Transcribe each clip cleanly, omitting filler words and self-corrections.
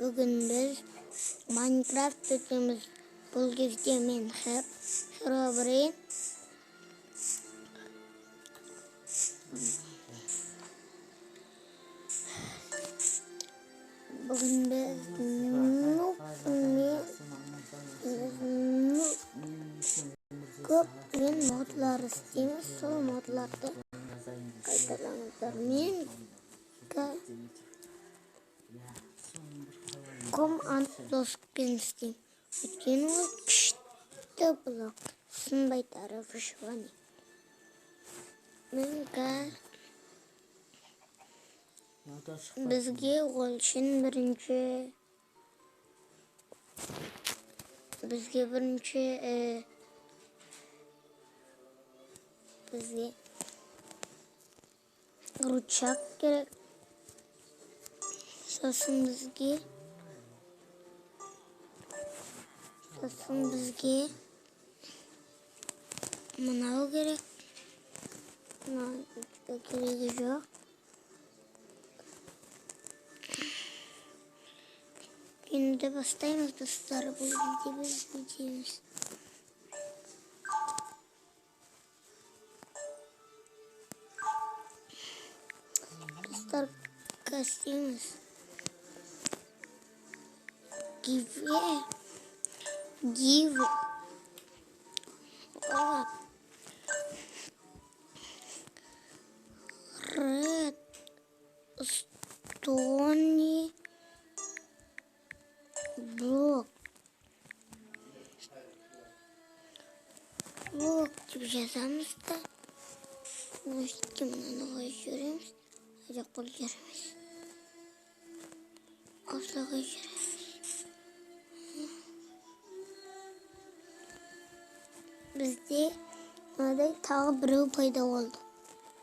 Bugün biz Minecraft ötümüz. Bu кезде men Herobrine. Bugün biz көп modlar isteyimiz. Sol modlarda kaydalanızlar. Men Antosken isteyim. Өйткені ол күшті блок. Сынбай тарafı şu an. Бізге ол үшін бірінші бізге рычаг керек. Сосын бізге мынау керек. Мынау керегі жоқ. Енді бастаймыз достар. Бұл кезде біз өтеміз. Достар кастеміз. Give up. Red Stony Block деп жазамыз да. Өйткені мынаны қойып жүреміз. Жоқ бұл жүреміз. Осылай жүреміз. Бізде мынадай тағы біреу пайда болды.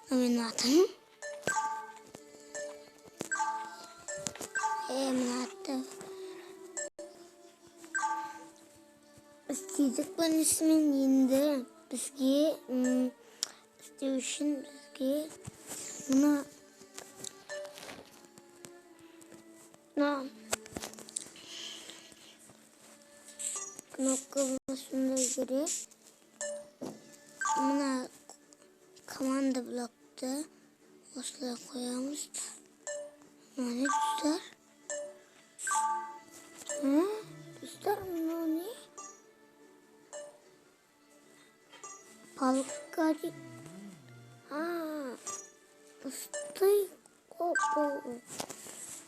Менің атым. Мына атты. Істедік бұнысымен енді бізге істеу үшін бізге мына кнопка басуымыз керек. Мына команда блокты осылай қоямыз. Мына достар. Достар, мынау не? Палка дейді. Ұстай қопы.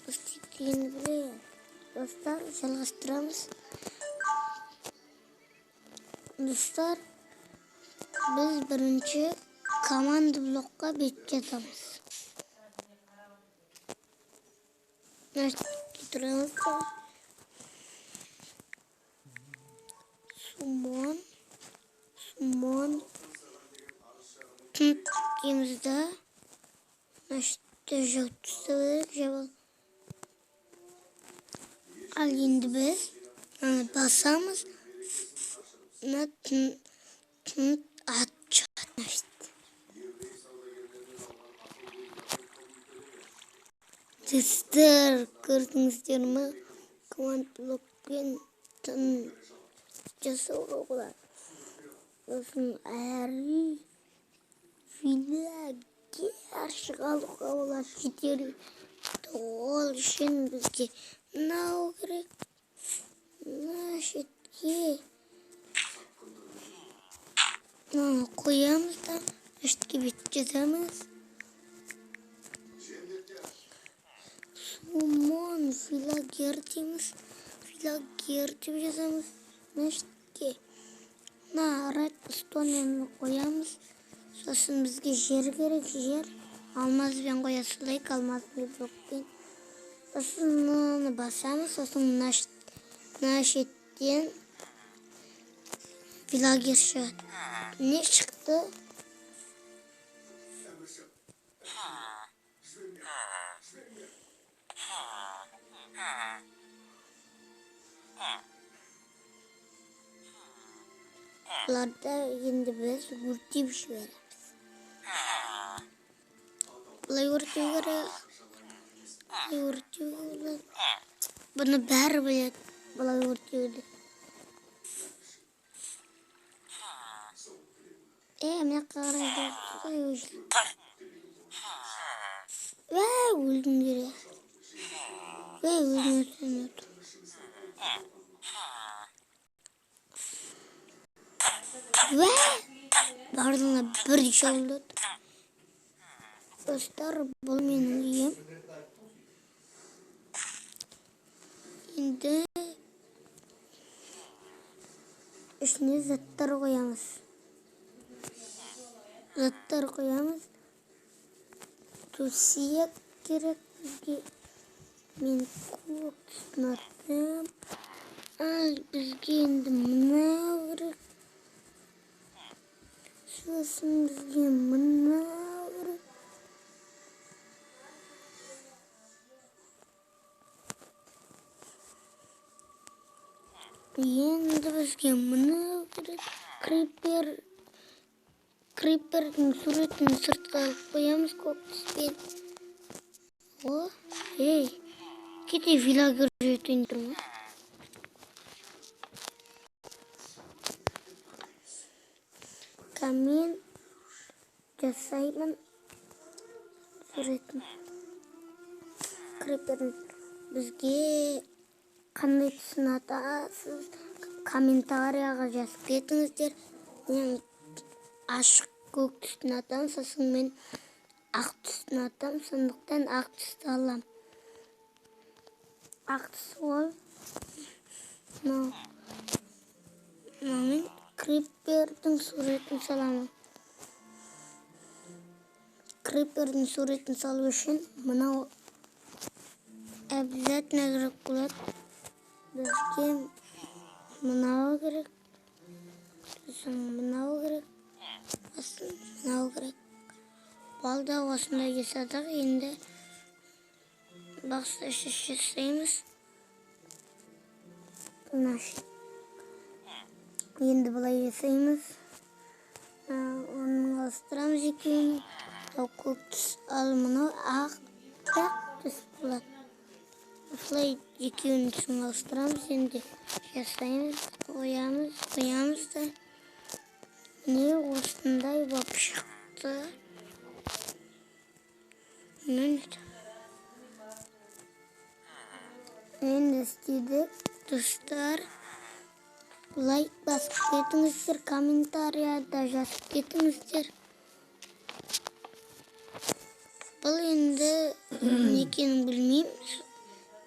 Ұстай дегенді білейік. Достар, жалғастырамыз. Достар, біз бірінші команда блокқа бет жатамыз. Кетіреміз да. Сумон. Дейміз да. Жоқ түстік. Ал енді біз басамыз. Достар, көрдіңіздер ме? Команд блокпен жасауға болады. Сосын әрі виллagер шығалуға болады. Ол үшін бізге мынау керек. Мына шетке қоямыз да шетке бет жазамыз. Сумон виллagер дейміз. Виллagер деп жазамыз. Мына шетке Red Stone'ны қоямыз. Сосын бізге жер керек. Жер алмазбен қоя салайық. Алмазбен блокпен. Сосын мынаны басамыз. Сосын мына шеттен виллagер шығады. Не шықты? Бұларды енді біз өртеп жібереміз. Бұлай өртеу керек. Bunu bәрі біледі. Бұлай өртеуді. Міне қарайды. Өлдім дере. Өлдім өтіп. Бардыңа бір жолды. Достар, бұл менің үйім. Енді ішіне заттар қоямыз. Төсек керек бізге. Мен көк тұтынатым. Ал бізге енді мына керек. Сосын бізге мына керек. Енді бізге мына керек. Крипердің суретін сыртқа алып қоямыз көк түспен. Кете вилагер жетейін тұрмын. Камен жасаймын суретін. Крипердің бізге қандай түсін атасыз комментарияға жазып кетіңіздер. Мен ашық көк түсін атам, сосын мен ақ түсін атам, сондықтан ақ түсті алам. Ақ түсі ол. Мен крипердің суретін саламын. Крипердің суретін салу үшін мынау обязательно керек болады. Бізге мынау керек. Сосын мынау керек. Сосын мынау керек. Балда осындай жасадық. Енді басқа жасаймыз. Енді бұлай жасаймыз. Оның ауыстырамыз екеуін. Көк түс ал мұны ақ түс болады. Осылай екеуінің түсін ауыстырамыз. Енді жасаймыз. Қоямыз да. Не осындай болып шықты. Енді істедік. Достар, лайк басып кетіңіздер, комментарияда жазып кетіңіздер. Бұл енді некенің білмеймін.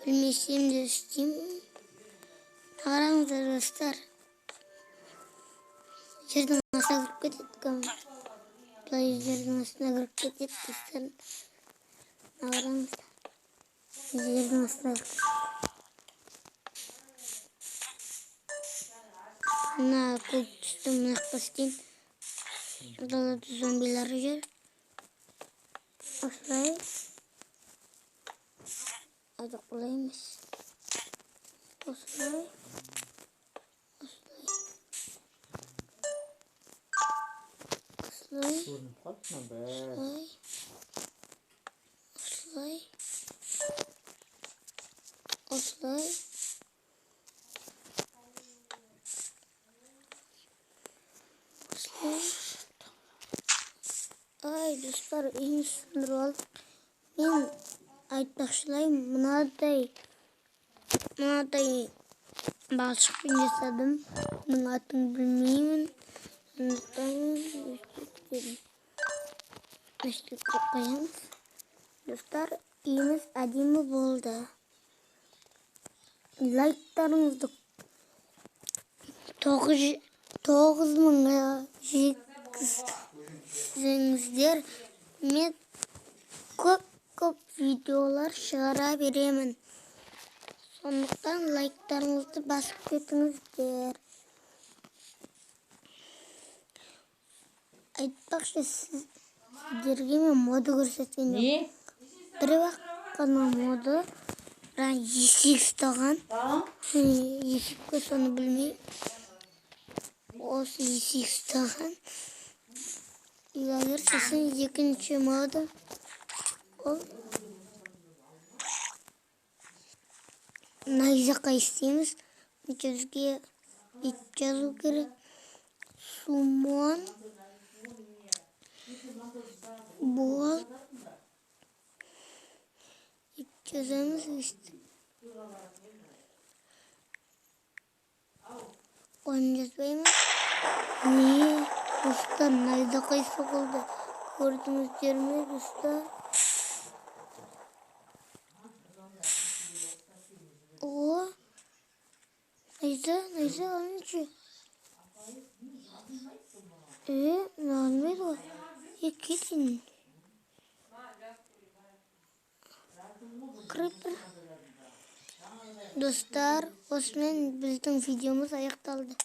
Білмесем де істеймін. Қараңыздар достар. Жердің астына кіріп кетеді. Бұлай жердің астына кіріп кетеді достар. Қараңыздар. Жердің астына кіріп кетеді. Мына көк түсті мына қыстен далада зомбилар жүр. Осылай. Айдық бұлай емес. Осылай. Ай, достар, үйін сындырып алдық. Мен айтпақшылай мынадай балшықпен жасадым. Оның атын білмеймін. Өстіп қоямыз. Достар, үйіміз әдемі болды. Лайктарыңызды 9000-ға жеткізіңіздер. Мен көп видеолар шығара беремін. Сондықтан лайктарыңызды басып кетіңіздер. Айтпақшы сіздерге мен моды көрсеткен жоқпын. Бір қана моды. Есек ұстаған. Есекке соны білмей. Осы есек ұстаған. Егер сосын екінші моды. Ол найзаққа істейміз. Бізге ит жазу керек. Сумон. Бол. Ит жазамыз. Оны жазбаймыз. Достар, найзақай соғылды. Көрдіңіздер ме, достар? О, найза алыншы. Алынбайды ғой. Кетін. Крипер. Достар, осымен біздің видеомыз аяқталды.